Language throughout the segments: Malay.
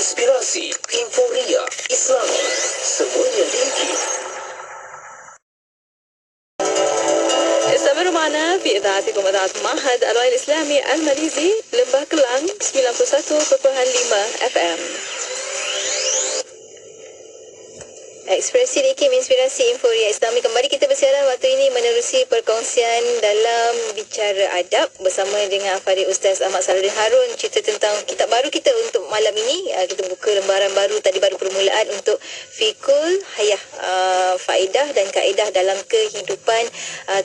inspirasi, inforia, Islami, semuanya tinggi. استمروا معنا في إذاعتكم إذاعة معهد الوعي الإسلامي الماليزي لمبah Kelang 91.5 FM. Ekspresi Dikim Inspirasi Inforia Islami. Kembali kita bersiaran waktu ini menerusi perkongsian dalam Bicara Adab bersama dengan Fadil Ustaz Ahmad Salahuddin Harun. Cerita tentang kitab baru kita untuk malam ini. Kita buka lembaran baru, tadi baru permulaan untuk Fikul Hayah, faedah dan kaedah dalam kehidupan,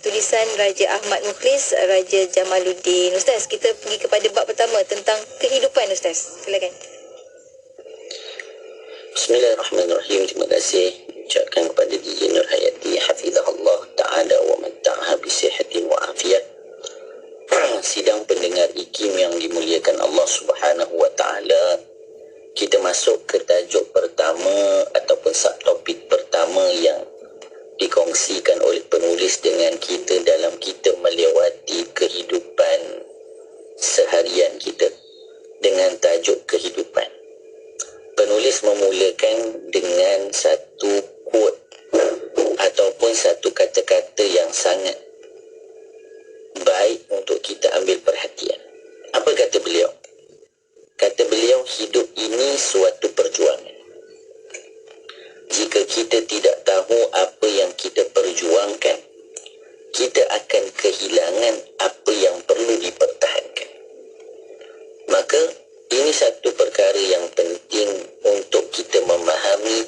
tulisan Raja Ahmad Mukhlis, Raja Jamaluddin. Ustaz, kita pergi kepada bab pertama tentang kehidupan. Ustaz, silakan. Bismillahirrahmanirrahim. Terima kasih ucapkan kepada DJ Nur Hayati hafizahullah ta'ala wa matta'aha bisihatin wa afiyah. Sidang pendengar IKIM yang dimuliakan Allah Subhanahu wa ta'ala, kita masuk ke tajuk pertama ataupun subtopik pertama yang dikongsikan oleh penulis dengan kita dalam kita melewati kehidupan seharian kita dengan tajuk kehidupan. Penulis memulakan dengan satu quote ataupun satu kata-kata yang sangat baik untuk kita ambil perhatian. Apa kata beliau? Kata beliau, hidup ini suatu perjuangan. Jika kita tidak tahu apa yang kita perjuangkan, kita akan kehilangan apa yang perlu dipertahankan. Maka ini satu perkara yang penting untuk kita memahami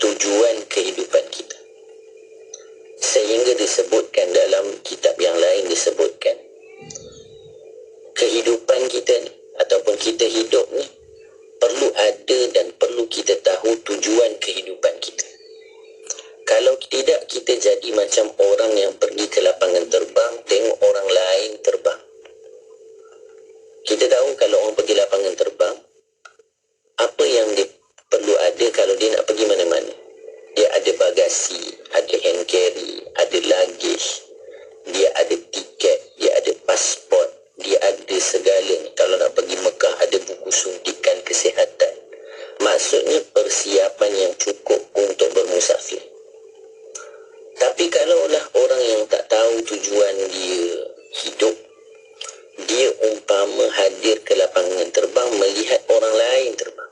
tujuan kehidupan kita. Sehingga disebutkan dalam kitab yang lain, disebutkan kehidupan kita ni ataupun kita hidup ni perlu ada dan perlu kita tahu tujuan kehidupan kita. Kalau tidak, kita jadi macam orang yang pergi ke lapangan terbang, tengok orang lain terbang. Kita tahu kalau orang pergi lapangan terbang, apa yang dia perlu ada kalau dia nak pergi mana-mana? Dia ada bagasi, ada hand carry, ada luggage, dia ada tiket, dia ada pasport, dia ada segalanya. Kalau nak pergi Mekah, ada buku suntikan kesihatan. Maksudnya persiapan yang cukup untuk bermusafir. Tapi kalaulah orang yang tak tahu tujuan dia hidup, dia umpama hadir ke lapangan terbang melihat orang lain terbang.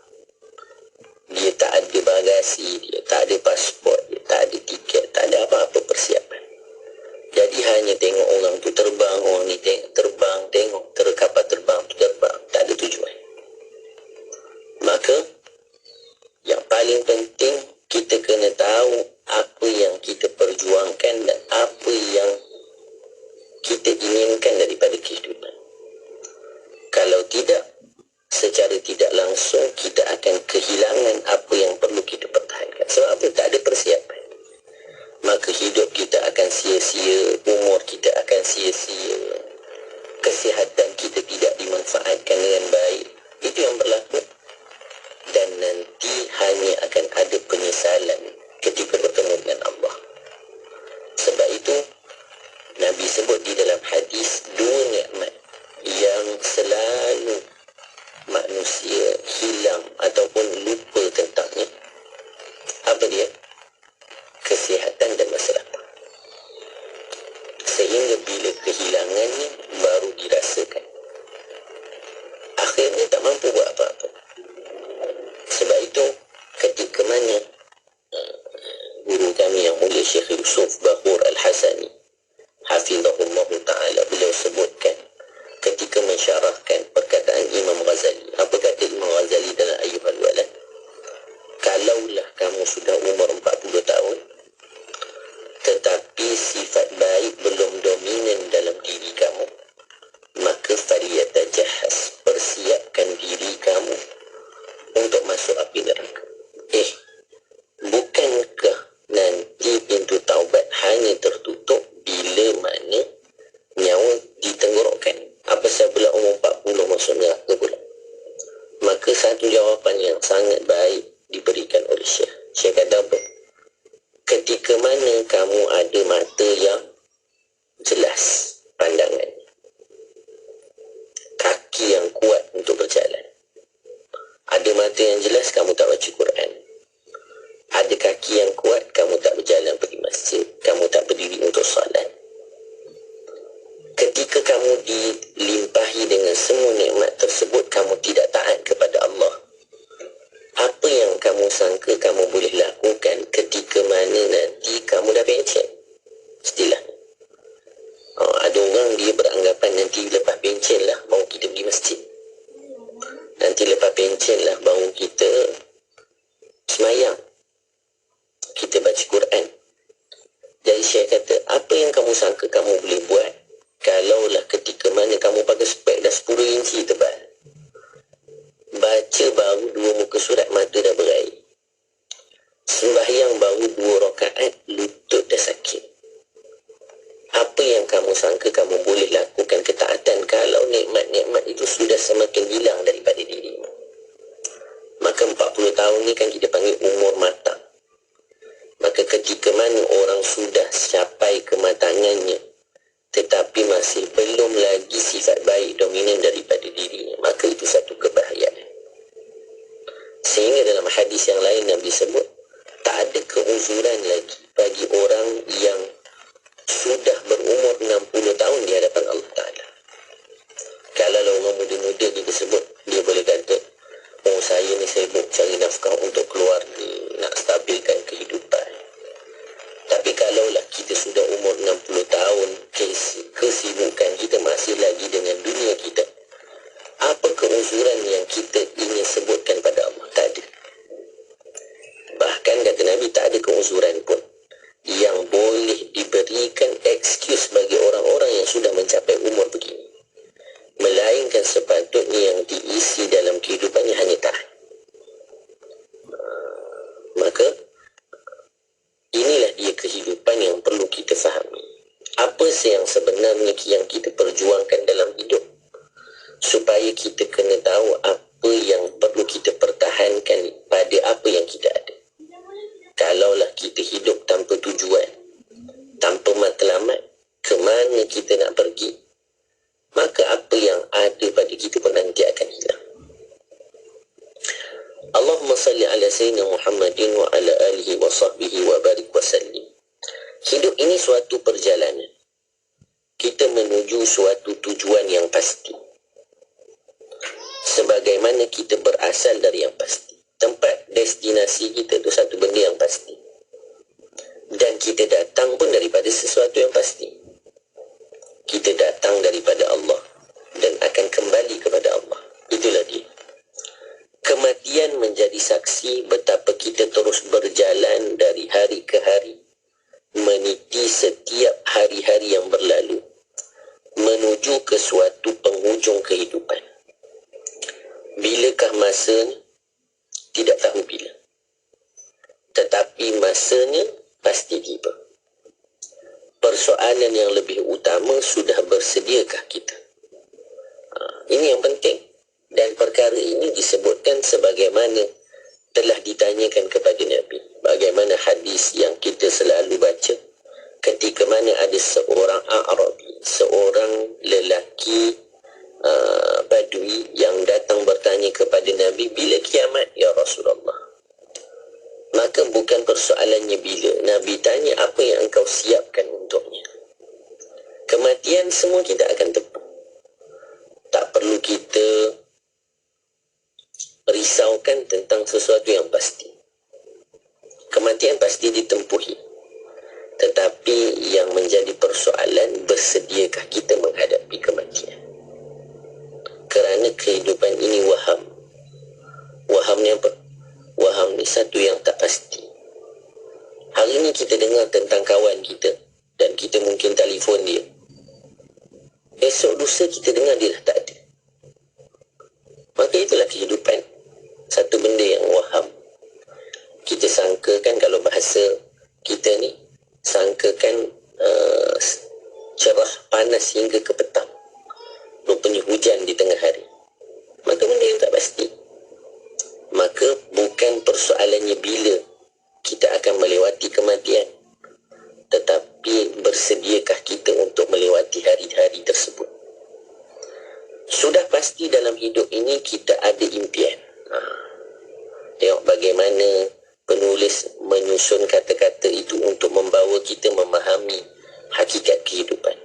Dia tak ada bagasi, dia tak ada pasport, dia tak ada tiket, tak ada apa-apa persiapan. Jadi hanya tengok orang tu terbang, orang ni terbang, tengok kapal terbang tu terbang, tak ada tujuan. Maka yang paling penting, kita kena tahu apa yang kita perjuangkan dan apa yang kita inginkan daripada kehidupan. Kalau tidak, secara tidak langsung kita akan kehilangan apa yang perlu kita pertahankan. Sebab apa? Tak ada persiapan. Maka hidup kita akan sia-sia, umur kita akan sia-sia, kesihatan kita tidak dimanfaatkan dengan baik. Itu yang berlaku. Dan nanti hanya akan ada penyesalan ketika bertemu dengan Allah. Sebab itu, Nabi sebut di dalam hadis dua nikmat yang selalu manusia hilang ataupun lupa tentangnya. Apa dia? Kesihatan dan masa depan. Sehingga bila kehilangannya baru dirasakan. Akhirnya tak mampu buat apa-apa. Sebab itu ketika mana guru kami yang mulia Syekh Yusuf Bahur Al-Hasani hafizahullah ta'ala, beliau sebutkan ketika mensyarahkan perkataan Imam Ghazali. Apa kata Imam Ghazali dalam Ayyuhal Walad? Kalaulah kamu sudah umur 40 tahun tetapi sifat baik belum dominan dalam diri kamu, maka falyatajahhaz, persiapkan diri kamu untuk masuk api neraka. Bukankah nanti pintu taubat hanya tertutup bila mana nyawa ditenggorokkan? Apa sebab umur 40 masuk neraka pula? Maka satu jawapan yang sangat baik diberikan oleh Syekh. Syekh kata apa? Ketika mana kamu ada mata yang jelas pandangan, kaki yang kuat untuk berjalan, ada mata yang jelas, kamu tak baca Quran. Ada kaki yang kuat, kamu tak berjalan pergi masjid, kamu tak berdiri untuk salat. Ketika kamu dilimpahi dengan semua nikmat tersebut, kamu tidak taat kepada Allah. Apa yang kamu sangka kamu boleh lakukan ketika mana nanti kamu dah pencen? Istilah. Ada orang dia beranggapan nanti lepas pencen lah baru kita pergi masjid. Nanti lepas pencen lah baru kita semayang, kita baca Quran. Jadi Syekh kata, apa yang kamu sangka kamu boleh buat kalaulah ketika mana kamu pakai spek dah 10 inci tebal, baca baru 2 muka surat mata dah berair, sembahyang baru 2 rakaat lutut dah sakit. Apa yang kamu sangka kamu boleh lakukan ketaatan kalau nikmat-nikmat itu sudah semakin hilang daripada dirimu? Maka 40 tahun ni kan kita panggil umur matang. Maka ketika mana orang sudah capai kematangannya tetapi masih belum lagi sifat baik dominan daripada dirinya, maka itu satu kebahayaan. Sehingga dalam hadis yang lain Nabi sebut, tak ada keuzuran lagi bagi orang yang sudah berumur 60 tahun di hadapan Allah Ta'ala. Kalau orang muda-muda kita sebut, dia boleh kata, oh saya ni sibuk cari nafkah untuk keluarga, nak stabilkan kehidupan. Tapi kalaulah kita sudah umur 60 tahun, kesibukan kita masih lagi dengan dunia kita, apa keuzuran yang kita ingin sebutkan pada Allah? Tak ada. Bahkan kata Nabi, tak ada keuzuran pun yang boleh diberikan excuse bagi orang-orang yang sudah mencapai umur begini. Melainkan sepatutnya yang diisi dalam kehidupannya hanya taat. Maka inilah dia kehidupan yang perlu kita fahami. Apa yang sebenarnya yang kita perjuangkan dalam hidup, supaya kita kena tahu apa yang perlu kita pertahankan pada apa yang kita ada. Kalaulah kita hidup tanpa tujuan, tanpa matlamat, ke mana kita nak pergi, maka apa yang ada pada kita pun nanti akan hilang. Allahumma salli ala sayyidina Muhammadin wa ala alihi wa sahbihi wa barik wa sallim. Hidup ini suatu perjalanan. Kita menuju suatu tujuan yang pasti. Sebagaimana kita berasal dari yang pasti. Tempat destinasi kita itu satu benda yang pasti. Dan kita datang pun daripada sesuatu yang pasti. Kita datang daripada Allah dan akan kembali kepada Allah. Itulah dia. Kematian menjadi saksi betapa kita terus berjalan dari hari ke hari, meniti setiap hari-hari yang berlalu, menuju ke suatu penghujung kehidupan. Bilakah masanya? Tidak tahu bila. Tetapi masanya pasti tiba. Persoalan yang lebih utama, sudah bersediakah kita? Ini yang penting. Dan perkara ini disebutkan sebagaimana telah ditanyakan kepada Nabi. Bagaimana hadis yang kita selalu baca. Ketika mana ada seorang Arabi, seorang lelaki Badui yang datang bertanya kepada Nabi, bila kiamat ya Rasulullah? Maka bukan persoalannya bila. Nabi tanya, apa yang engkau siapkan untuknya? Kematian semua kita akan tempuh. Tak perlu kita risaukan tentang sesuatu yang pasti. Kematian pasti ditempuhi. Tetapi yang menjadi persoalan, bersediakah kita menghadapi kematian? Kerana kehidupan ini waham. Waham ni apa? Waham ni satu yang tak pasti. Hari ni kita dengar tentang kawan kita dan kita mungkin telefon dia. Esok lusa kita dengar dia dah tak ada. Maka itulah kehidupan. Satu benda yang waham. Kita sangkakan, kalau bahasa kita ni, sangkakan cerah panas hingga ke petang. Rupanya hujan di tengah hari. Maka benda yang tak pasti. Maka bukan persoalannya bila kita akan melewati kematian, tetapi bersediakah kita untuk melewati hari-hari tersebut. Sudah pasti dalam hidup ini kita ada impian. bagaimana penulis menyusun kata-kata itu untuk membawa kita memahami hakikat kehidupan.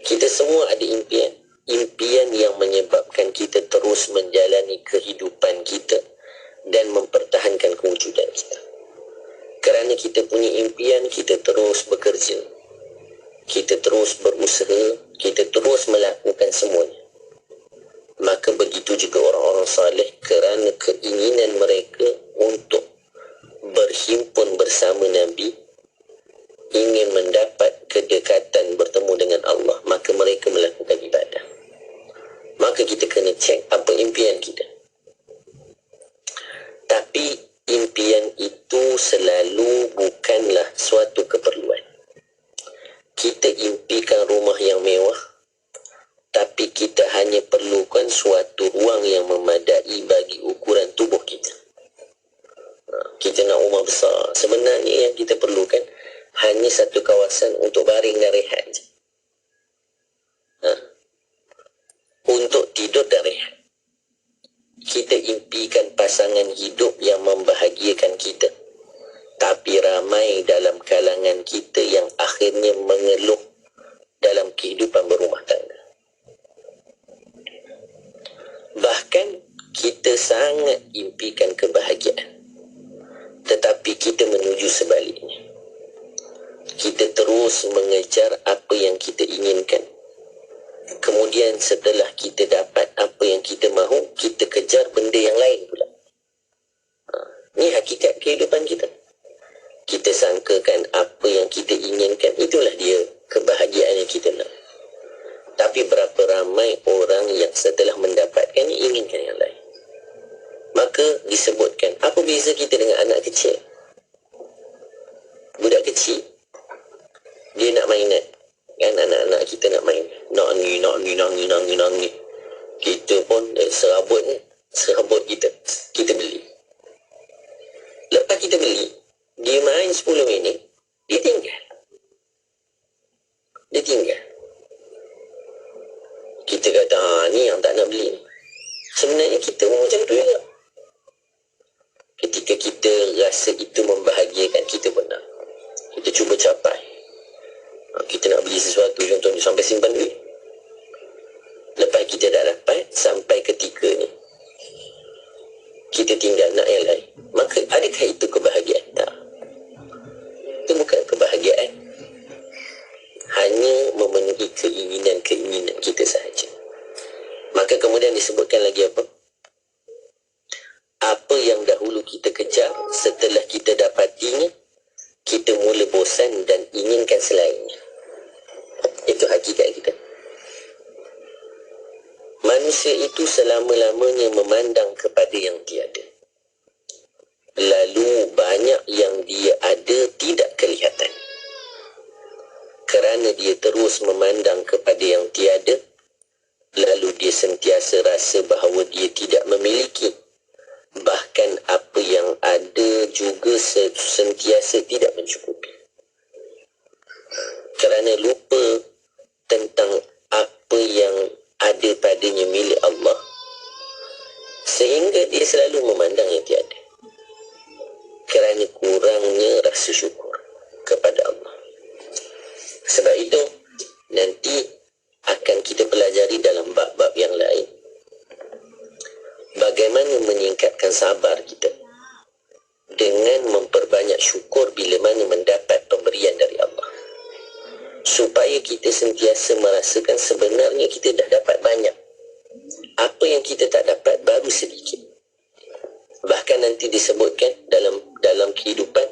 Kita semua ada impian. Impian yang menyebabkan kita terus menjalani kehidupan kita dan mempertahankan kewujudan kita. Kerana kita punya impian, kita terus bekerja. Kita terus berusaha, kita terus melakukan semuanya. Maka begitu juga orang-orang saleh, kerana keinginan mereka untuk berhimpun bersama Nabi, ingin mendapat kedekatan bertemu dengan Allah, maka mereka melakukan ibadah. Maka kita kena cek apa impian kita. Tapi impian itu selalu bukanlah suatu keperluan. Kita impikan rumah yang mewah, tapi kita hanya perlukan suatu ruang yang memadai bagi ukuran tubuh kita. Kita nak rumah besar. Sebenarnya yang kita perlukan hanya satu kawasan untuk baring dan rehat je. Untuk tidur dan rehat. Kita impikan pasangan hidup yang membahagiakan kita. Tapi ramai dalam kalangan kita yang akhirnya mengeluh dalam kehidupan berumah tangga. Bahkan kita sangat impikan kebahagiaan, tetapi kita menuju sebaliknya. Kita terus mengejar apa yang kita inginkan. Kemudian setelah kita dapat apa yang kita mahu, kita kejar benda yang lain pula. Ini hakikat kehidupan kita. Kita sangkakan apa yang kita inginkan, itulah dia kebahagiaan yang kita nak. Tapi berapa ramai orang yang setelah mendapatkannya inginkan yang lain. Maka disebutkan, apa beza kita dengan anak kecil? Budak kecil, dia nak mainan. Kan anak-anak kita nak main. Nak ni. Kita pun serabut kita beli. Lepas kita beli, dia main 10 minit, dia tinggal. Kita kata, ni yang tak nak beli ni. Sebenarnya kita pun macam tu juga. Ketika kita rasa itu membahagiakan, kita pun nak. Kita cuba capai. Kita nak beli sesuatu, contohnya sampai simpan duit. Lepas kita dah dapat, sampai ketika ni kita tinggal nak yang lain. Maka adakah itu kebahagiaan? Tak. Itu bukan kebahagiaan. Hanya memenuhi keinginan-keinginan kita sahaja. Maka kemudian disebutkan lagi apa? Apa yang dahulu kita kejar, setelah kita dapatinya, kita mula bosan dan inginkan selainnya. Itu hakikat kita. Manusia itu selama-lamanya memandang kepada yang tiada. Lalu banyak yang dia ada tidak kelihatan. Kerana dia terus memandang kepada yang tiada, lalu dia sentiasa rasa bahawa dia tidak memiliki. Bahkan apa yang ada juga sentiasa tidak mencukupi. Kerana lupa tentang apa yang ada padanya milik Allah, sehingga dia selalu memandang yang tiada. Kerana kurangnya rasa syukur kepada Allah. Sebab itu nanti akan kita pelajari dalam bab-bab yang lain, bagaimana meningkatkan sabar kita dengan memperbanyak syukur bila mana mendapat pemberian dari Allah. Supaya kita sentiasa merasakan sebenarnya kita dah dapat banyak. Apa yang kita tak dapat baru sedikit. Bahkan nanti disebutkan dalam kehidupan,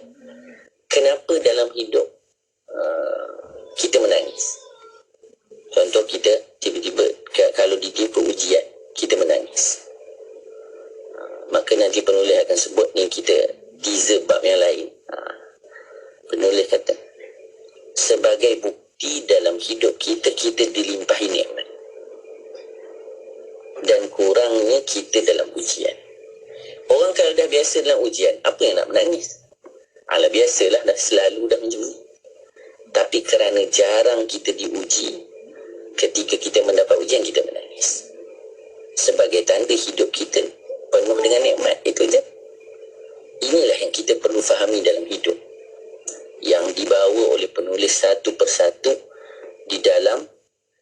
kenapa dalam hidup kita menangis. Contoh kita tiba-tiba kalau ditimpa ujian, kita menangis. Maka nanti penulis akan sebut ni, kita teaser bab yang lain. Penulis kata, sebagai bukti dalam hidup kita dilimpahi nikmat. Dan kurangnya kita dalam ujian. Orang kalau dah biasa dalam ujian, apa yang nak menangis? Alah, biasalah, dah selalu dah macam ni. Tapi kerana jarang kita diuji, ketika kita mendapat ujian, kita menangis. Sebagai tanda hidup kita penuh dengan nikmat, itu je. kita perlu fahami dalam hidup yang dibawa oleh penulis satu persatu di dalam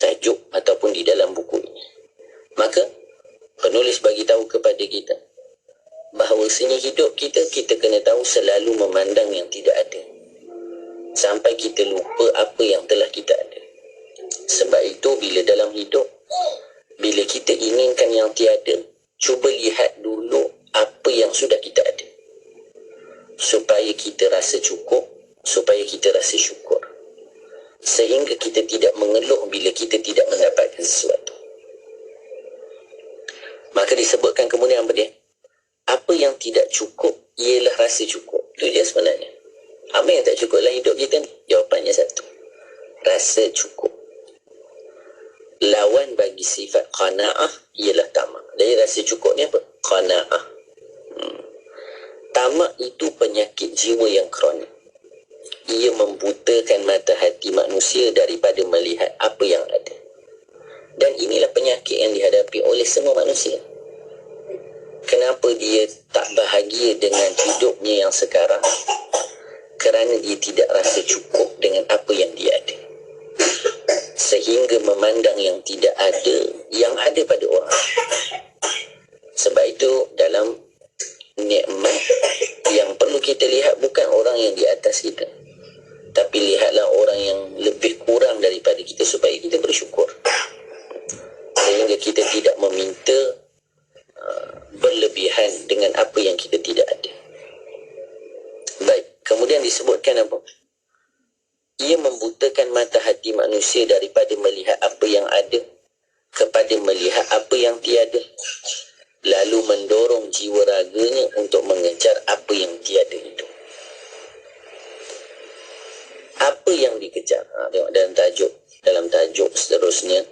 tajuk ataupun di dalam buku ini. Maka penulis bagi tahu kepada kita bahawasanya hidup kita kena tahu selalu memandang yang tidak ada sampai kita lupa apa yang telah kita ada. Sebab itu bila dalam hidup, bila kita inginkan yang tiada, cuba lihat dulu apa yang sudah kita ada, supaya kita rasa cukup, supaya kita rasa syukur, sehingga kita tidak mengeluh bila kita tidak mendapatkan sesuatu. Maka disebutkan kemudian apa dia? Apa yang tidak cukup ialah rasa cukup. Itu je sebenarnya. Apa yang tak cukup dalam hidup kita ni? Jawapannya satu, rasa cukup. Lawan bagi sifat qanaah ialah tamak. Jadi rasa cukup ni apa? Qanaah. Tamak itu penyakit jiwa yang kronik. Ia membutakan mata hati manusia daripada melihat apa yang ada. Dan inilah penyakit yang dihadapi oleh semua manusia. Kenapa dia tak bahagia dengan hidupnya yang sekarang? Kerana dia tidak rasa cukup dengan apa yang dia ada, sehingga memandang yang tidak ada yang ada pada orang. Sebab itu dalam nikmat yang perlu kita lihat bukan orang yang di atas kita, tapi lihatlah orang yang lebih kurang daripada kita supaya kita bersyukur, sehingga kita tidak meminta berlebihan dengan apa yang kita tidak ada. Baik, kemudian disebutkan apa? Ia membutakan mata hati manusia daripada melihat apa yang ada kepada melihat apa yang tiada, lalu mendorong jiwa raganya untuk mengejar apa yang tiada itu. Apa yang dikejar? Tengok dalam tajuk seterusnya,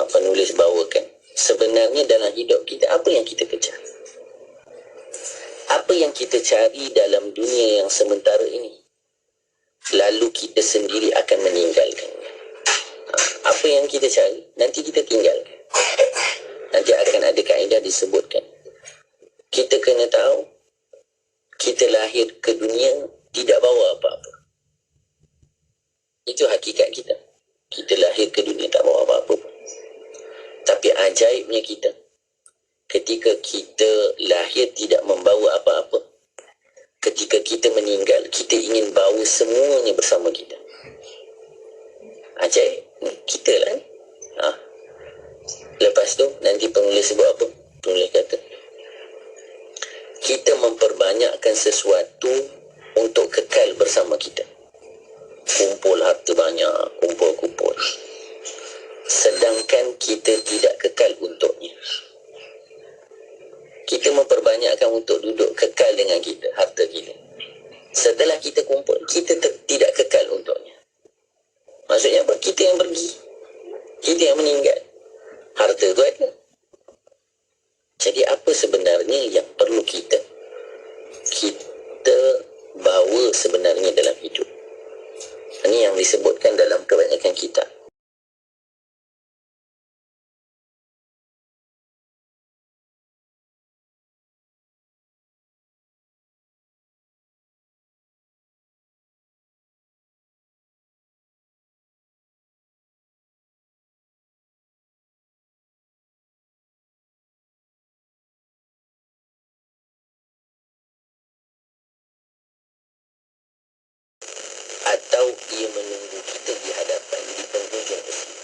penulis bawakan sebenarnya dalam hidup kita apa yang kita kejar, apa yang kita cari dalam dunia yang sementara ini, lalu kita sendiri akan meninggalkannya. Apa yang kita cari nanti kita tinggalkan. Nanti akan ada kaedah disebutkan, kita kena tahu kita lahir ke dunia tidak bawa apa-apa. Itu hakikat kita. Kita lahir ke dunia tak bawa apa-apa. Tapi ajaibnya kita, ketika kita lahir tidak membawa apa-apa, ketika kita meninggal, kita ingin bawa semuanya bersama kita. Ajaib. Kita lah ni. Lepas tu, nanti penulis sebut apa? Penulis kata, kita memperbanyakkan sesuatu untuk kekal bersama kita. Kumpul harta banyak, kumpul. Sedangkan kita tidak kekal untuknya. Kita memperbanyakkan untuk duduk kekal dengan kita, harta kita. Setelah kita kumpul, kita tidak kekal untuknya. Maksudnya apa? Kita yang pergi, kita yang meninggal, harta tu ada. Jadi apa sebenarnya yang perlu kita bawa sebenarnya dalam hidup? Ini yang disebutkan dalam kebanyakan kitab. Atau ia menunggu kita di hadapan di penghujung usia,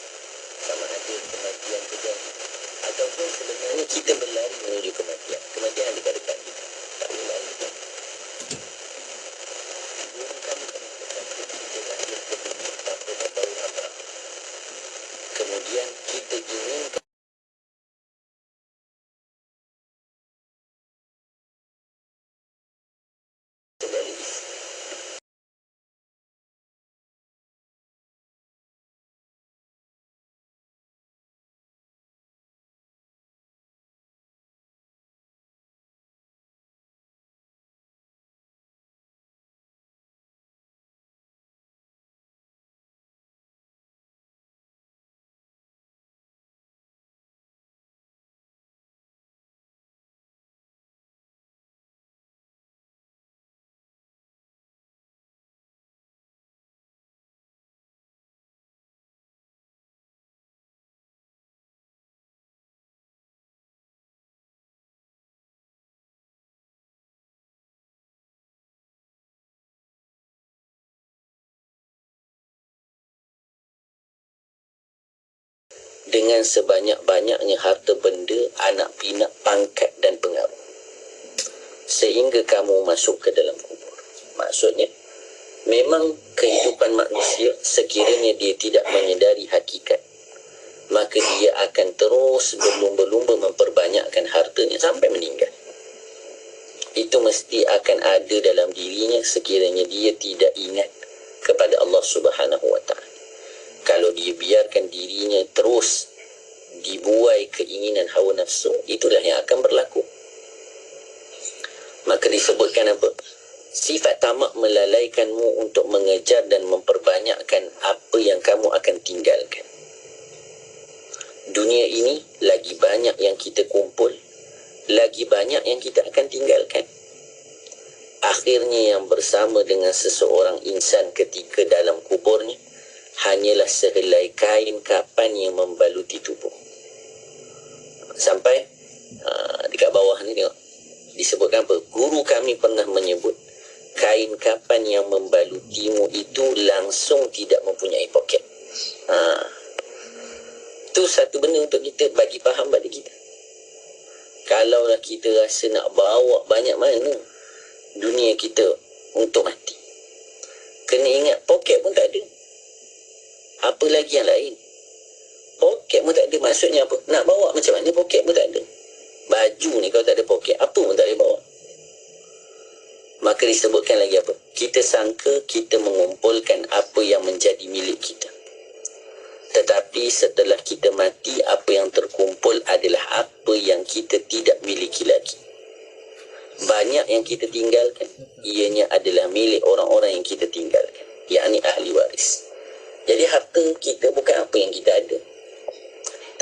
sama ada kematian terjadi ataupun sebenarnya kita berlari menuju kematian. Kematian dekat-dekat kita, tak boleh lari. Kemudian kita ingin dengan sebanyak-banyaknya harta benda, anak pinak, pangkat dan pengaruh, sehingga kamu masuk ke dalam kubur. Maksudnya, memang kehidupan manusia sekiranya dia tidak menyedari hakikat, maka dia akan terus berlumba-lumba memperbanyakkan hartanya sampai meninggal. Itu mesti akan ada dalam dirinya sekiranya dia tidak ingat kepada Allah Subhanahu wa Ta'ala. Kalau dia biarkan dirinya terus dibuai keinginan hawa nafsu, itulah yang akan berlaku. Maka disebutkan apa? Sifat tamak melalaikanmu untuk mengejar dan memperbanyakkan apa yang kamu akan tinggalkan. Dunia ini lagi banyak yang kita kumpul, lagi banyak yang kita akan tinggalkan. Akhirnya yang bersama dengan seseorang insan ketika dalam kuburnya hanyalah sehelai kain kapan yang membaluti tubuh. Sampai dekat bawah ni tengok, disebutkan apa? Guru kami pernah menyebut kain kapan yang membalutimu itu langsung tidak mempunyai poket. Itu satu benda untuk kita bagi faham pada kita. Kalaulah kita rasa nak bawa banyak mana dunia kita untuk mati, kena ingat poket pun tak ada. Apa lagi yang lain? Poket pun tak ada. Maksudnya apa? Nak bawa macam mana poket pun tak ada. Baju ni kalau tak ada poket, apa pun tak boleh bawa. Maka disebutkan lagi apa? Kita sangka kita mengumpulkan apa yang menjadi milik kita. Tetapi setelah kita mati, apa yang terkumpul adalah apa yang kita tidak miliki lagi. Banyak yang kita tinggalkan, ianya adalah milik orang-orang yang kita tinggalkan, yakni ahli waris. Jadi harta kita bukan apa yang kita ada,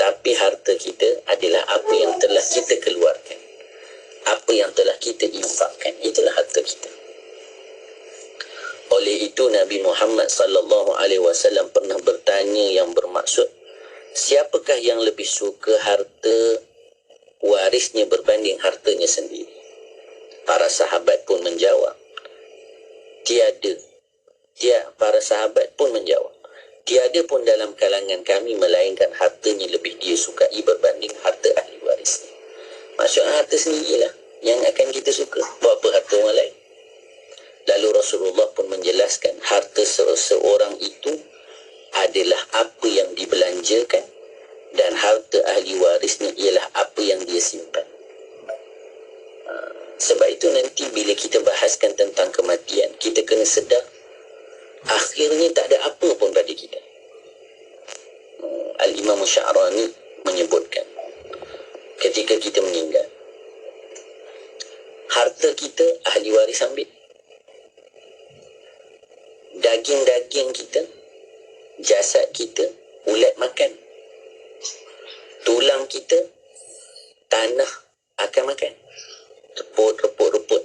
tapi harta kita adalah apa yang telah kita keluarkan, apa yang telah kita infakkan. Itulah harta kita. Oleh itu Nabi Muhammad SAW pernah bertanya yang bermaksud, siapakah yang lebih suka harta warisnya berbanding hartanya sendiri? Para sahabat pun menjawab, para sahabat pun menjawab, tiada pun dalam kalangan kami melainkan hartanya lebih dia sukai berbanding harta ahli warisnya. Maksudnya harta sendirilah yang akan kita suka, buat apa harta orang lain. Lalu Rasulullah pun menjelaskan harta seseorang itu adalah apa yang dibelanjakan, dan harta ahli warisnya ialah apa yang dia simpan. Sebab itu nanti bila kita bahaskan tentang kematian, kita kena sedar akhirnya tak ada apa pun pada kita. Al-Imam Sya'rani menyebutkan, ketika kita meninggal, harta kita ahli waris ambil. Daging-daging kita, jasad kita, ulat makan. Tulang kita, tanah akan makan. Reput.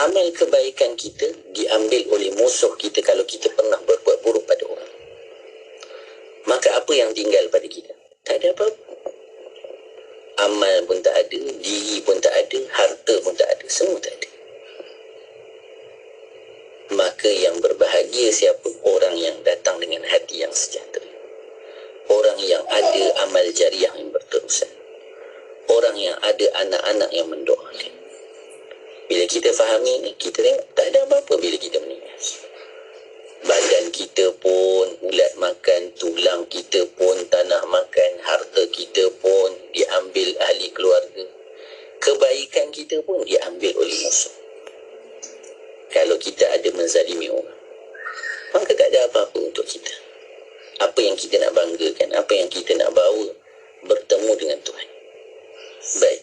Amal kebaikan kita diambil oleh musuh kita kalau kita pernah berbuat buruk pada orang. Maka apa yang tinggal pada kita? Tak ada apa-apa. Amal pun tak ada, diri pun tak ada, harta pun tak ada, semua tak ada. Maka yang berbahagia siapa? Orang yang datang dengan hati yang sejahtera. Orang yang ada amal jariah yang berterusan. Orang yang ada anak-anak yang mendoakan. Bila kita fahami ni, kita tengok tak ada apa-apa bila kita meninggal. Badan kita pun ulat makan, tulang kita pun tanah makan, harta kita pun diambil ahli keluarga. Kebaikan kita pun diambil oleh musuh. Kalau kita ada menzalimi orang, maka tak ada apa-apa untuk kita. Apa yang kita nak banggakan, apa yang kita nak bawa bertemu dengan Tuhan. Baik.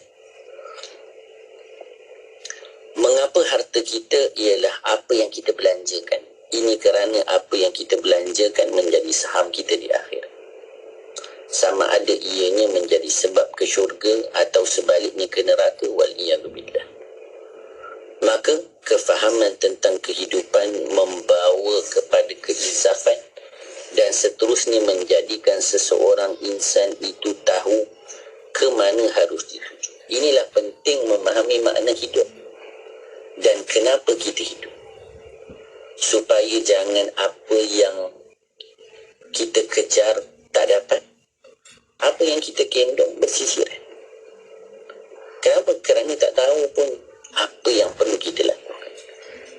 Mengapa harta kita ialah apa yang kita belanjakan? Ini kerana apa yang kita belanjakan menjadi saham kita di akhirat. Sama ada ianya menjadi sebab ke syurga atau sebaliknya ke neraka, wal-iyadzubillah. Maka kefahaman tentang kehidupan membawa kepada keinsafan dan seterusnya menjadikan seseorang insan itu tahu ke mana harus dituju. Inilah penting memahami makna hidup dan kenapa kita hidup. Supaya jangan apa yang kita kejar tak dapat, apa yang kita gendong bersisiran. Kenapa? Kerana tak tahu pun apa yang perlu kita lakukan.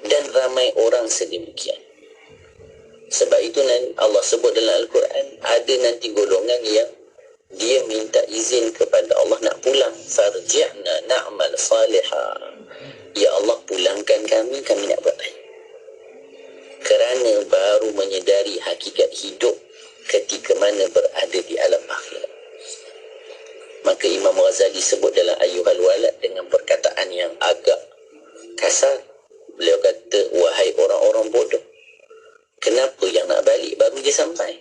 Dan ramai orang sedemikian. Sebab itu Allah sebut dalam Al-Quran, ada nanti golongan yang dia minta izin kepada Allah nak pulang. Farji'na na'mal salihah. Ya Allah, pulangkan kami nak buat baik. Kerana baru menyedari hakikat hidup ketika mana berada di alam akhirat. Maka Imam Ghazali sebut dalam Ayyuhal Walad dengan perkataan yang agak kasar. Beliau kata, wahai orang-orang bodoh, kenapa yang nak balik baru je sampai?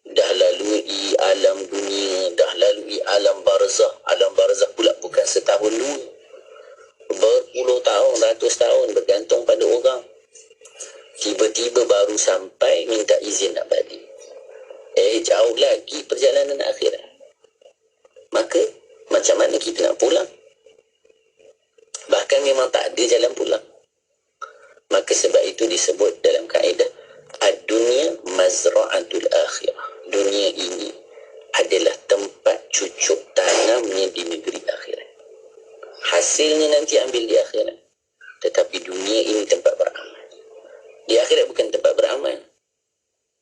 Dah lalui alam dunia, dah lalui alam barzah. Alam barzah pula bukan setahun dua, berpuluh tahun, ratus tahun, bergantung pada orang. Tiba-tiba baru sampai minta izin nak balik. Jauh lagi perjalanan akhirat. Maka macam mana kita nak pulang? Bahkan memang tak ada jalan pulang. Maka sebab itu disebut dalam kaedah ad-dunya mazra'atul akhirah. Dunia ini adalah tempat cucuk tanamnya di negeri akhirat. Hasilnya nanti ambil di akhirat. Tetapi dunia ini tempat beramal. Di akhirat bukan tempat beramal.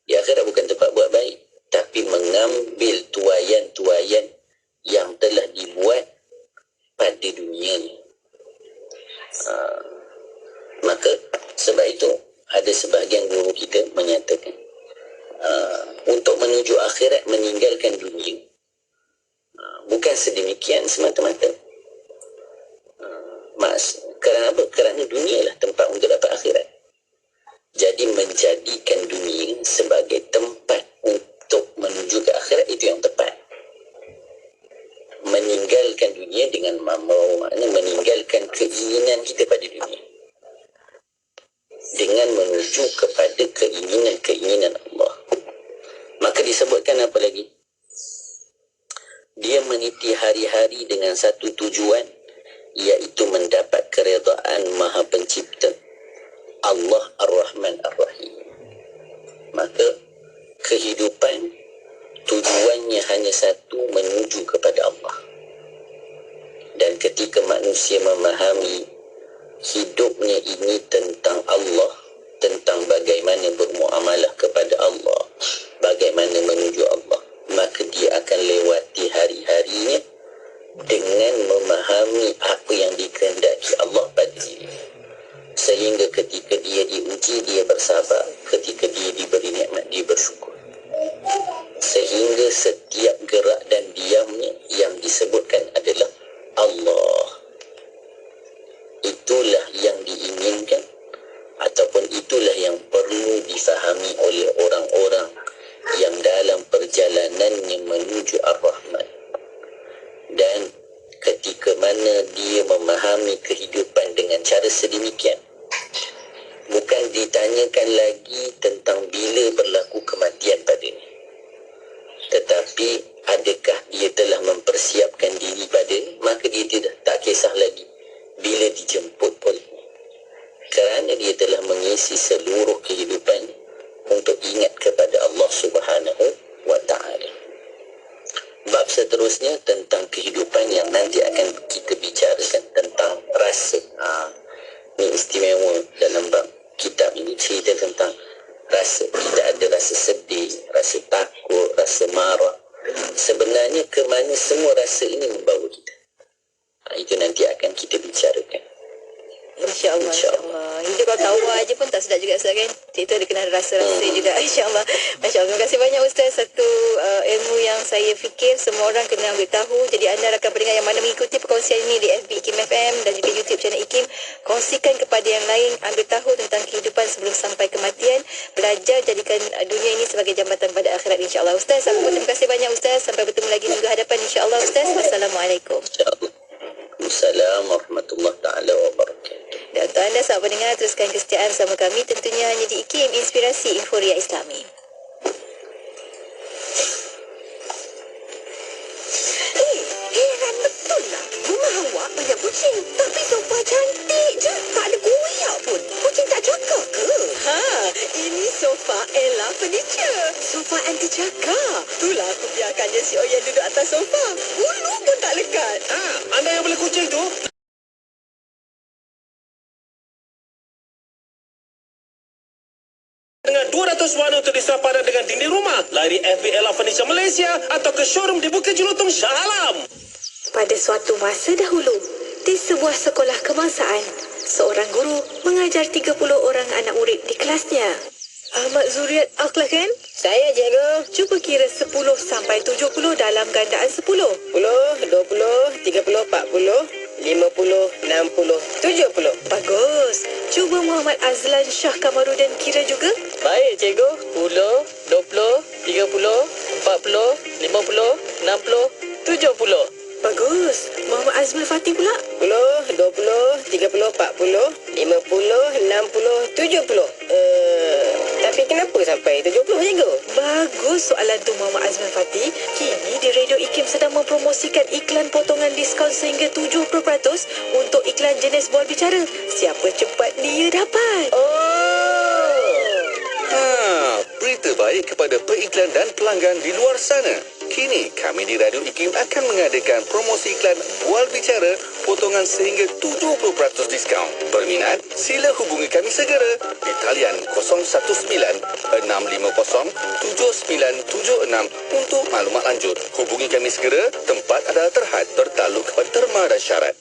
Di akhirat bukan tempat buat baik. Tapi mengambil tuaian-tuaian yang telah dibuat pada dunia ni. Maka sebab itu ada sebahagian guru kita menyatakan untuk menuju akhirat meninggalkan dunia. Bukan sedemikian semata-mata. Kerana apa? Kerana dunia lah tempat untuk dapat akhirat. Jadi menjadikan dunia sebagai tempat untuk menuju ke akhirat, itu yang tepat. Meninggalkan dunia dengan makna meninggalkan keinginan kita pada dunia, dengan menuju kepada keinginan Allah. Maka disebutkan apa lagi? Dia meniti hari-hari dengan satu tujuan, iaitu mendapat keredaan Maha Pencipta, Allah Ar-Rahman Ar-Rahim. Maka kehidupan tujuannya hanya satu, menuju kepada Allah. Dan ketika manusia memahami hidupnya ini tentang Allah, tentang bagaimana bermuamalah kepada Allah, bagaimana menuju Allah, maka dia akan lewati hari-harinya dengan memahami apa yang dikehendaki Allah pada diri. Sehingga ketika dia diuji, dia bersabar. Ketika dia diberi nikmat, dia bersyukur. Sehingga setiap gerak dan diamnya yang disebutkan adalah Allah. Itulah yang diinginkan, ataupun itulah yang perlu difahami oleh orang-orang yang dalam perjalanannya menuju Ar-Rahman. Dan ketika mana dia memahami kehidupan dengan cara sedemikian, bukan ditanyakan lagi tentang bila berlaku kematian padanya, tetapi adakah dia telah mempersiapkan diri padanya, maka dia tak kisah lagi bila dijemput olehnya, kerana dia telah mengisi seluruh kehidupannya untuk ingat kepada Allah Subhanahu wa Ta'ala. Bab seterusnya tentang kehidupan yang nanti akan kita bicarakan tentang rasa. Ini istimewa dalam bab kitab ini, cerita tentang rasa. Kita ada rasa sedih, rasa takut, rasa marah. Sebenarnya ke mana semua rasa ini membawa kita? Itu nanti akan kita bicarakan. InsyaAllah, insyaAllah. Hidup kalau tawa aja pun tak sedap juga, Ustaz, kan? Itu ada kena rasa-rasa juga, InsyaAllah. Masya Allah. Terima kasih banyak, Ustaz. Satu ilmu yang saya fikir semua orang kena ambil tahu. Jadi anda rakan pendengar yang mana mengikuti perkongsian ini di FB IKIM FM dan juga YouTube channel IKIM, kongsikan kepada yang lain, ambil tahu tentang kehidupan sebelum sampai kematian. Belajar jadikan dunia ini sebagai jambatan pada akhirat, insyaAllah. Ustaz, aku pun terima kasih banyak, Ustaz. Sampai bertemu lagi minggu hadapan, insyaAllah, Ustaz. Wassalamualaikum. Assalamualaikum warahmatullahi taala wabarakatuh. Dan untuk anda sahabat pendengar, teruskan kesetiaan sama kami tentunya hanya di IKIM, Inspirasi Inforia Islami. Heran betul lah. Rumah awak banyak kucing, tapi sofa cantik je. Tak ada goyak pun. Kucing tak cakap ke? Ini sofa Ella Furniture. Sofa anti cakap. Itulah aku biarkannya si Oyen duduk atas sofa. Bulu pun tak lekat. Anda yang beli kucing tu dengan 200 warna untuk disepadan dengan dinding rumah. Lari FBL Furniture Malaysia atau ke showroom di Bukit Jelutong Shah Alam. Pada suatu masa dahulu, di sebuah sekolah kebangsaan, seorang guru mengajar 30 orang anak murid di kelasnya. Ahmad Zuriat Akhlak kan? Saya, cikgu. Cuba kira 10 sampai 70 dalam gandaan 10. 10, 20, 30, 40, 50, 60, 70. Bagus. Cuba Muhammad Azlan Shah Kamarudin kira juga. Baik, cikgu. 10, 20, 30, 40, 50, 60, 70. Bagus. Muhammad Azmul Fatih pula. 10, 20, 30, 40, 50, 60, 70. Tapi kenapa sampai 70, cikgu? Bagus soalan tu Muhammad Azmul Fatih. Kini di Radio IKIM sedang mempromosikan iklan potongan diskaun sehingga 70% untuk iklan jenis bual bicara. Siapa cepat dia dapat. Berita baik kepada periklan dan pelanggan di luar sana. Kini kami di Radio IKIM akan mengadakan promosi iklan bual bicara potongan sehingga 70% diskaun. Berminat? Sila hubungi kami segera di talian 019-650-7976 untuk maklumat lanjut. Hubungi kami segera, tempat adalah terhad, bertakluk kepada terma dan syarat.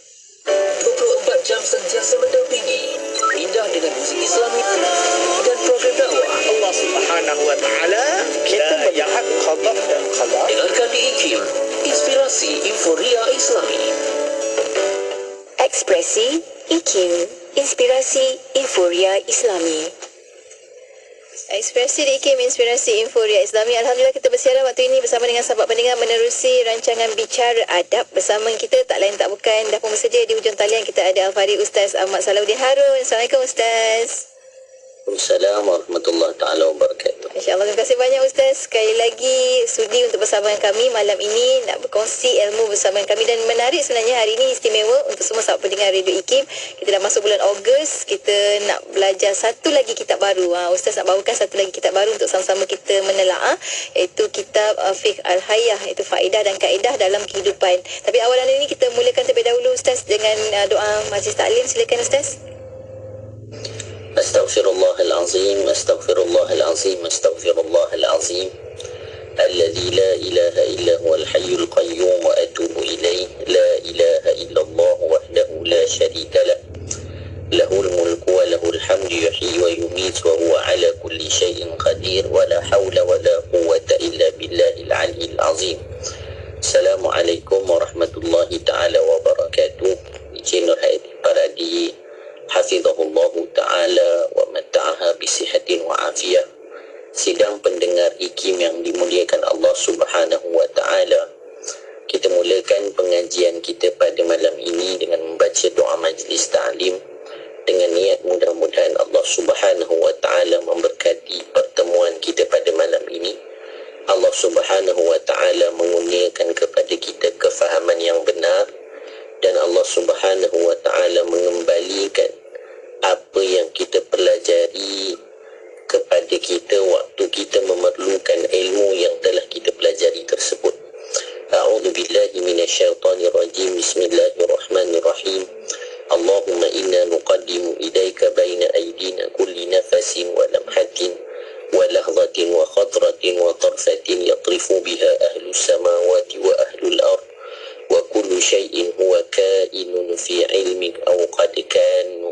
24 jam sentiasa mendampingi. Indah dengan muzik Islami dan program dakwah. Allah Subhanahu wa taala kita melihat qada dan qadar. Dengarkan di IKIM, inspirasi Inforia Islami. Ekspresi IKIM, inspirasi Inforia Islami. Ekspresi di IKIM, inspirasi Inforia Islami. Alhamdulillah kita bersiaran waktu ini bersama dengan sahabat pendengar menerusi rancangan Bicara Adab. Bersama kita tak lain tak bukan, dah pun bersedia di hujung talian kita ada Al-Fadhil Ustaz Ahmad Salahuddin Harun. Assalamualaikum Ustaz. Waalaikumsalam warahmatullahi taala wabarakatuh. InsyaAllah, terima kasih banyak Ustaz. Sekali lagi sudi untuk bersama dengan kami malam ini, nak berkongsi ilmu bersama dengan kami. Dan menarik sebenarnya hari ini istimewa untuk semua sahabat pendengar Radio IKIM. Kita dah masuk bulan Ogos, kita nak belajar satu lagi kitab baru. Ustaz nak bawakan satu lagi kitab baru untuk sama-sama kita menelaah, iaitu kitab Fiqh Al-Hayah, iaitu faedah dan kaedah dalam kehidupan. Tapi awalan ini kita mulakan terlebih dahulu Ustaz dengan doa majlis taklim. Silakan Ustaz. Astaghfirullahalazim, astaghfirullahalazim, astaghfirullahalazim. Alladzi la ilaha illa huwal hayyul qayyum wa atubu ilaih. La ilaha illallah wahdahu la syarika lah. Lahul mulku wa lahul hamdu yuhyi wa yumiitu wa huwa ala kulli syai'in qadir wa la haula wa la quwwata illa billahil aliyyil azim. Assalamualaikum warahmatullahi taala wabarakatuh. Izin Nurhayati Paradi hafizahullahu ta'ala wa mata'aha bisihatin wa afiyah. Sidang pendengar IKIM yang dimuliakan Allah Subhanahu wa ta'ala, kita mulakan pengajian kita pada malam ini dengan membaca doa majlis ta'lim dengan niat mudah-mudahan Allah Subhanahu wa ta'ala memberkati pertemuan kita pada malam ini. Allah Subhanahu wa ta'ala mengurniakan kepada kita kefahaman yang benar, dan Allah Subhanahu wa ta'ala mengembalikan apa yang kita pelajari kepada kita waktu kita memerlukan ilmu yang telah kita pelajari tersebut. A'udzubillahi minasyaitonirrajim. Bismillahirrahmanirrahim. Allahumma inna nuqaddimu ilaika baina aydina kulli nafasin wa lamhatin wa lahzatin wa khatratin wa tarfatin yatrifu biha ahlus samawati wa ahlul ard wa kullu syai'in huwa kainun fi ilmik aw qad kanu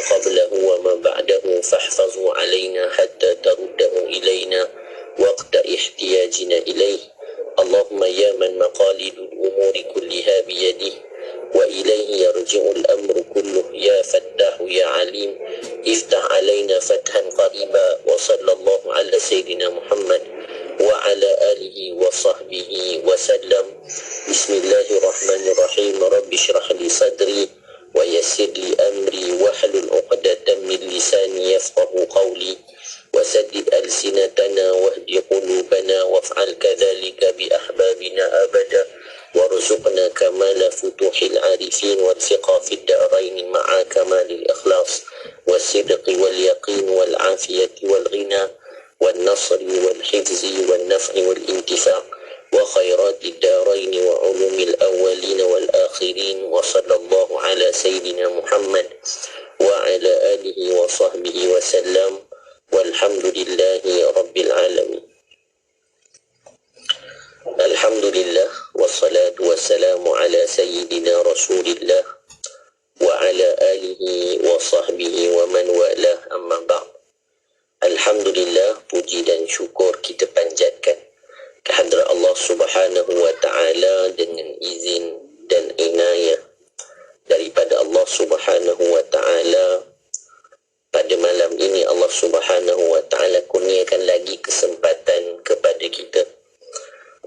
قبله وما بعده فاحفظه علينا حتى ترده إلينا وقت احتياجنا إليه. اللهم يا من مقاليد الأمور كلها بيده وإليه يرجع الأمر كله يا فتاح يا عليم افتح علينا فتحا قريبا. وصلى الله على سيدنا محمد وعلى آله وصحبه وسلم. بسم الله الرحمن الرحيم. رب اشرح لي صدري ويسر لي أمري واحلل عقدة من لساني يفقه قولي وسدد ألسنتنا واهد قلوبنا وافعل كذلك بأحبابنا أبدا وارزقنا كمال فتوح العارفين والثقة في الدارين مع كمال الإخلاص والصدق واليقين والعافية والغنى والنصر والحفظ والنفع والانتفاع وخيرات الدارين وعلوم الأولين والآخرين. وصلى الله على سيدنا محمد وعلى آله وصحبه وسلم والحمد لله رب العالمين. Alhamdulillah wassalatu wassalamu ala sayyidina Rasulillah wa ala alihi wa sahbihi wa man walah, amma ba'd. Alhamdulillah, puji dan syukur kita panjatkan kehadrat Allah Subhanahu wa taala dengan izin dan inayah daripada Allah Subhanahu wa taala. Pada malam ini Allah Subhanahu wa taala kurniakan lagi kesempatan kepada kita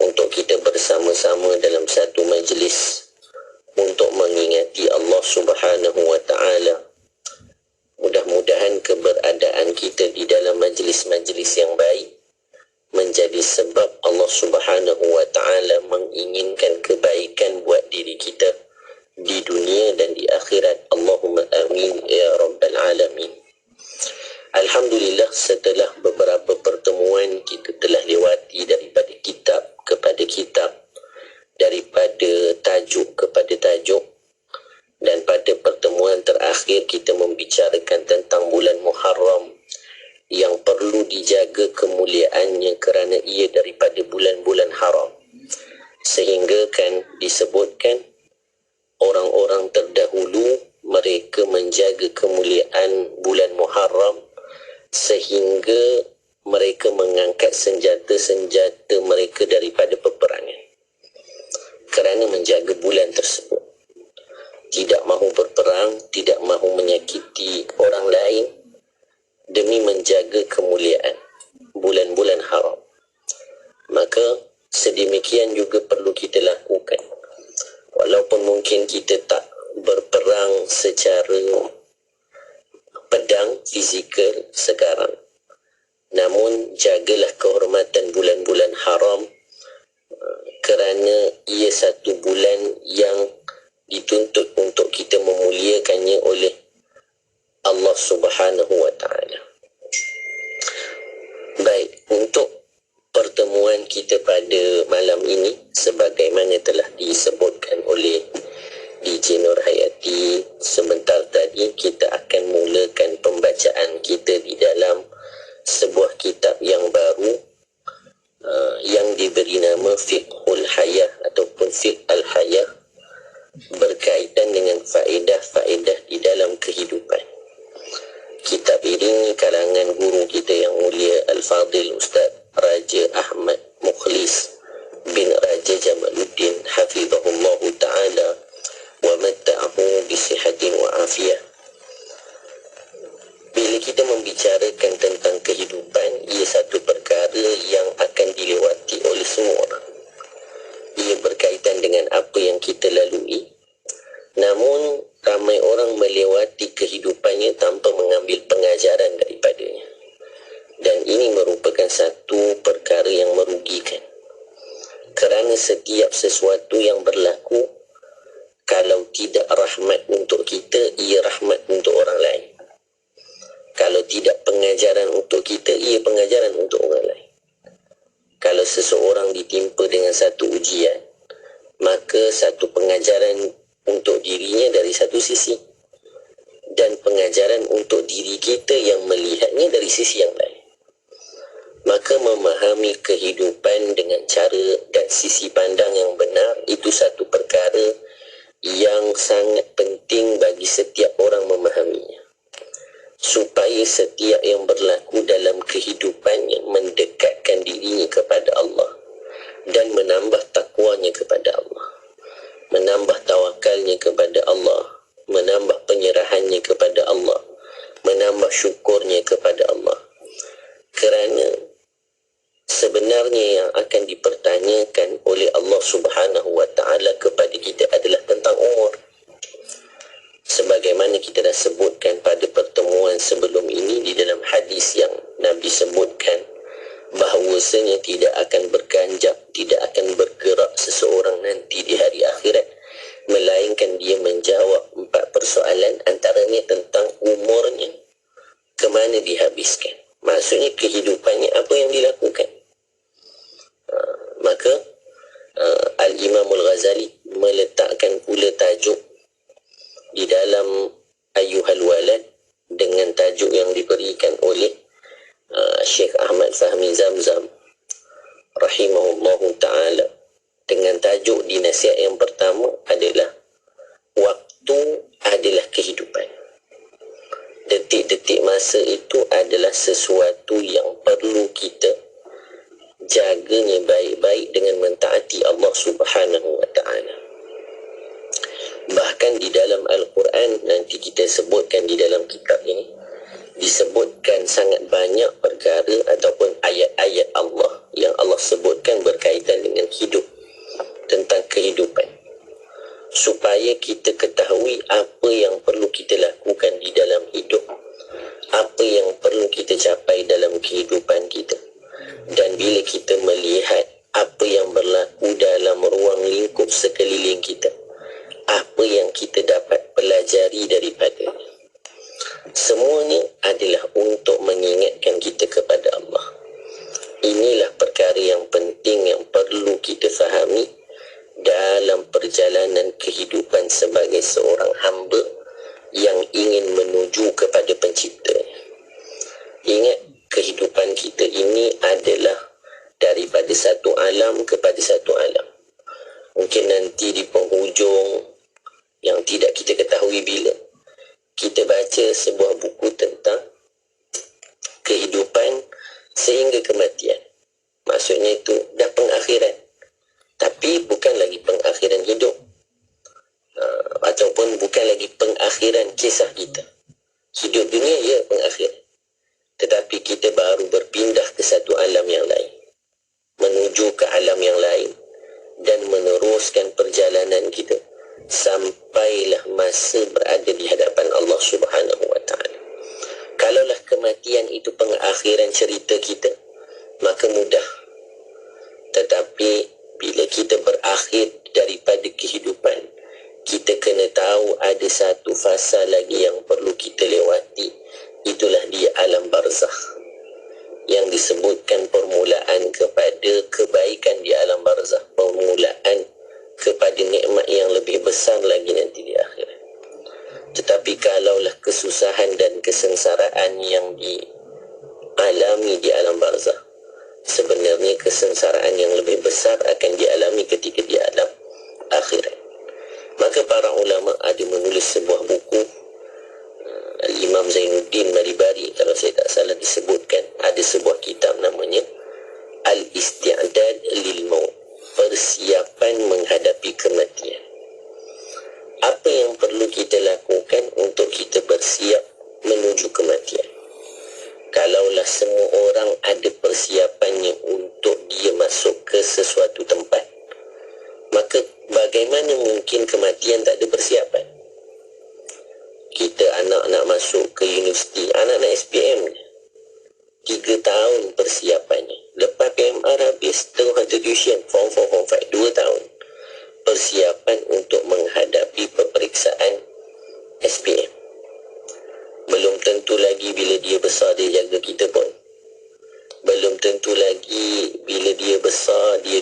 untuk kita bersama-sama dalam satu majlis untuk mengingati Allah Subhanahu wa taala. Mudah-mudahan keberadaan kita di dalam majlis-majlis yang baik menjadi sebab Allah Subhanahu wa taala menginginkan kebaikan buat diri kita di dunia dan di akhirat. Allahumma amin ya rabbal alamin. Alhamdulillah, setelah beberapa pertemuan kita telah lewati daripada kitab kepada kitab, daripada tajuk kepada tajuk, dan pada pertemuan terakhir kita membicarakan tentang bulan Muharram yang perlu dijaga kemuliaannya kerana ia daripada bulan-bulan haram, sehingga kan disebutkan orang-orang terdahulu mereka menjaga kemuliaan bulan Muharram sehingga mereka mengangkat senjata-senjata mereka daripada peperangan kerana menjaga bulan tersebut. Tidak mahu berperang, tidak mahu menyakiti orang lain demi menjaga kemuliaan bulan-bulan haram. Maka sedemikian juga perlu kita lakukan. Walaupun mungkin kita tak berperang secara pedang fizikal sekarang, namun jagalah kehormatan bulan-bulan haram kerana ia satu bulan yang dituntut untuk kita memuliakannya oleh Allah Subhanahu wa taala. Baik, untuk pertemuan kita pada malam ini, sebagaimana telah disebutkan oleh DJ Nur Hayati sebentar tadi, kita akan mulakan pembacaan kita di dalam sebuah kitab yang baru yang diberi nama Fiqhul Hayah ataupun Fiqh Al-Hayah, berkaitan dengan faedah-faedah di dalam kehidupan. Kitab ini karangan guru kita yang mulia Al-Fadil Ustaz Raja Ahmad Mukhlis bin Raja Jamaluddin hafizahullahu ta'ala wa matta'ahu bisihatin wa afiyah. Bila kita membicarakan tentang kehidupan, ia satu perkara yang akan dilewati oleh semua orang. Ia berkaitan dengan apa yang kita lalui, namun ramai orang melewati kehidupannya tanpa mengambil pengajaran daripadanya. Dan ini merupakan satu perkara yang merugikan, kerana setiap sesuatu yang berlaku, kalau tidak rahmat untuk kita, ia rahmat untuk orang lain. Kalau tidak pengajaran untuk kita, ia pengajaran untuk orang lain. Kalau seseorang ditimpa dengan satu ujian, maka satu pengajaran untuk dirinya dari satu sisi, dan pengajaran untuk diri kita yang melihatnya dari sisi yang lain. Maka memahami kehidupan dengan cara dan sisi pandang yang benar, itu satu perkara yang sangat penting bagi setiap orang memahaminya. supaya setiap yang berlaku dalam kehidupannya mendekatkan dirinya kepada Allah dan menambah takwanya kepada Allah, menambah tawakalnya kepada Allah, menambah penyerahannya kepada Allah, menambah syukurnya kepada Allah. Kerana sebenarnya yang akan dipertanyakan oleh Allah Subhanahu wa ta'ala kepada kita adalah tentang umur. Sebagaimana kita dah sebutkan pada pertemuan sebelum ini di dalam hadis yang Nabi sebutkan, bahawasanya tidak akan berganjak, tidak akan bergerak seseorang nanti di hari akhirat melainkan dia menjawab 4 persoalan, antaranya tentang umurnya, ke mana dihabiskan. Maksudnya kehidupannya apa yang dilakukan. Maka Al-Imam Al-Ghazali meletakkan pula tajuk di dalam Ayyuhal Walad dengan tajuk yang diberikan oleh Syekh Ahmad Fahmi Zamzam rahimahullahu ta'ala, dengan tajuk di nasihat yang pertama adalah waktu adalah kehidupan. Detik-detik masa itu adalah sesuatu yang perlu kita jaganya baik-baik dengan mentaati Allah Subhanahu wa ta'ala. Bahkan di dalam Al-Quran, nanti kita sebutkan di dalam kitab ini, disebutkan sangat banyak perkara ataupun ayat-ayat Allah yang Allah sebutkan berkaitan dengan hidup, tentang kehidupan, supaya kita ketahui apa yang perlu kita lakukan di dalam hidup, apa yang perlu kita capai dalam kehidupan kita. Dan bila kita melihat apa yang berlaku dalam ruang lingkup sekeliling kita, apa yang kita dapat pelajari daripada semuanya adalah untuk mengingatkan kita kepada Allah. Inilah perkara yang penting yang perlu kita fahami dalam perjalanan kehidupan sebagai seorang hamba yang ingin menuju kepada pencipta. Ingat, kehidupan kita ini adalah daripada satu alam kepada satu alam. Mungkin nanti di penghujung yang tidak kita ketahui bila, kita baca sebuah buku tentang kehidupan sehingga kematian. Maksudnya itu dah pengakhiran, tapi bukan lagi pengakhiran hidup, ataupun bukan lagi pengakhiran kisah kita. Hidup dunia ya pengakhiran, tetapi kita baru berpindah ke satu alam yang lain, menuju ke alam yang lain, dan meneruskan perjalanan kita sampailah masa berada di hadapan Allah Subhanahu wa ta'ala. Kalaulah kematian itu pengakhiran cerita kita, maka mudah. Tetapi bila kita berakhir daripada kehidupan, kita kena tahu ada satu fasa lagi yang perlu kita lewati. Itulah dia alam barzakh, yang disebutkan permulaan kepada kebaikan di alam barzakh, permulaan kepada nikmat yang lebih besar lagi nanti di akhirat. Tetapi kalaulah kesusahan dan kesengsaraan yang dialami di alam barzakh, sebenarnya kesengsaraan yang lebih besar akan dialami ketika di alam akhirat. Maka para ulama ada menulis sebuah buku, Al-Imam Zainuddin Maribari, kalau saya tak salah disebutkan, ada sebuah kitab namanya Al-Isti'dad lil Maut, persiapan menghadapi kematian. Apa yang perlu kita lakukan untuk kita bersiap menuju kematian? Kalaulah semua orang ada persiapannya untuk dia masuk ke sesuatu tempat, maka bagaimana mungkin kematian tak ada persiapan? Kita anak nak masuk ke universiti, anak-anak SPM 3 tahun persiapannya. Lepas PMR habis, terus hantar tuition, form 4, form 5, 2 tahun persiapan untuk menghadapi peperiksaan SPM. Belum tentu lagi bila dia besar dia jaga kita pun. Belum tentu lagi bila dia besar dia